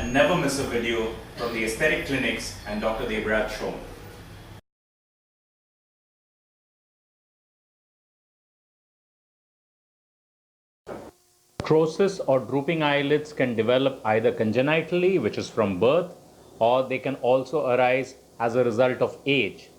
and never miss a video from the Aesthetic Clinics and Dr. Debraj Shome. Ptosis or drooping eyelids can develop either congenitally, which is from birth, or they can also arise as a result of age.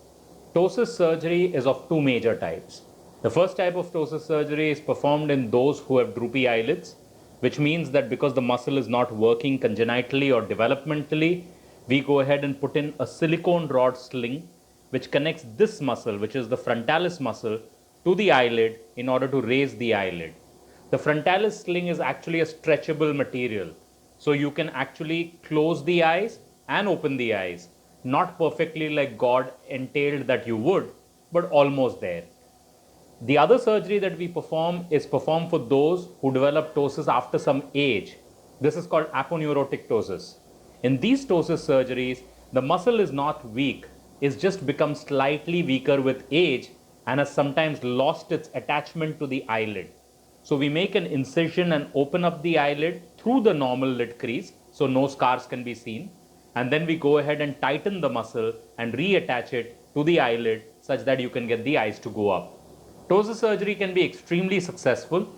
Ptosis surgery is of two major types. The first type of ptosis surgery is performed in those who have droopy eyelids, which means that because the muscle is not working congenitally or developmentally, we go ahead and put in a silicone rod sling which connects this muscle, which is the frontalis muscle, to the eyelid in order to raise the eyelid. The frontalis sling is actually a stretchable material, so you can actually close the eyes and open the eyes, not perfectly like God entailed that you would, but almost there. The other surgery that we perform is performed for those who develop ptosis after some age. This is called aponeurotic ptosis. In these ptosis surgeries, the muscle is not weak, it's just become slightly weaker with age and has sometimes lost its attachment to the eyelid. So we make an incision and open up the eyelid through the normal lid crease so no scars can be seen. And then we go ahead and tighten the muscle and reattach it to the eyelid such that you can get the eyes to go up. Ptosis surgery can be extremely successful,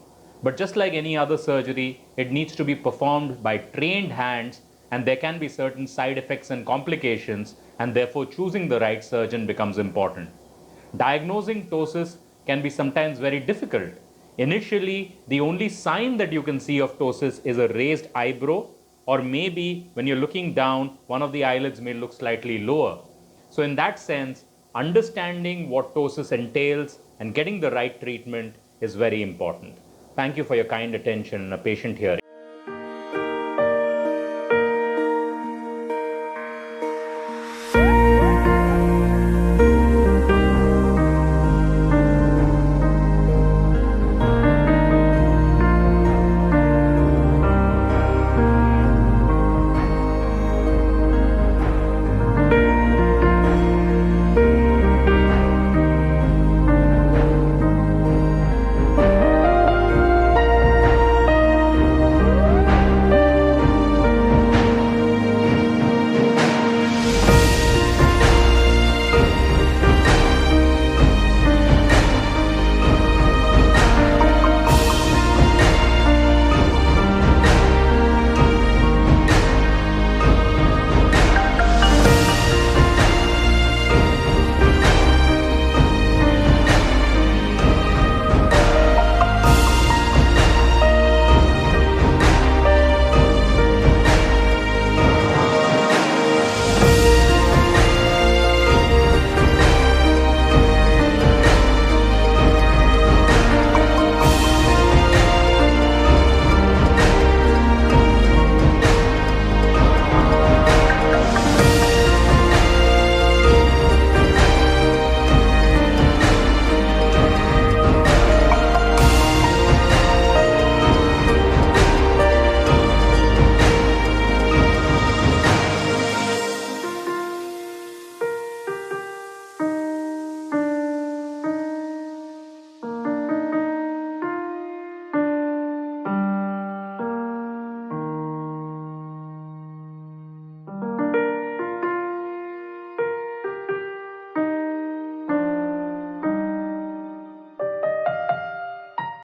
but just like any other surgery, it needs to be performed by trained hands and there can be certain side effects and complications, and therefore choosing the right surgeon becomes important. Diagnosing ptosis can be sometimes very difficult. Initially, the only sign that you can see of ptosis is a raised eyebrow, or maybe when you're looking down, one of the eyelids may look slightly lower. So in that sense, understanding what ptosis entails and getting the right treatment is very important. Thank you for your kind attention and a patient hearing.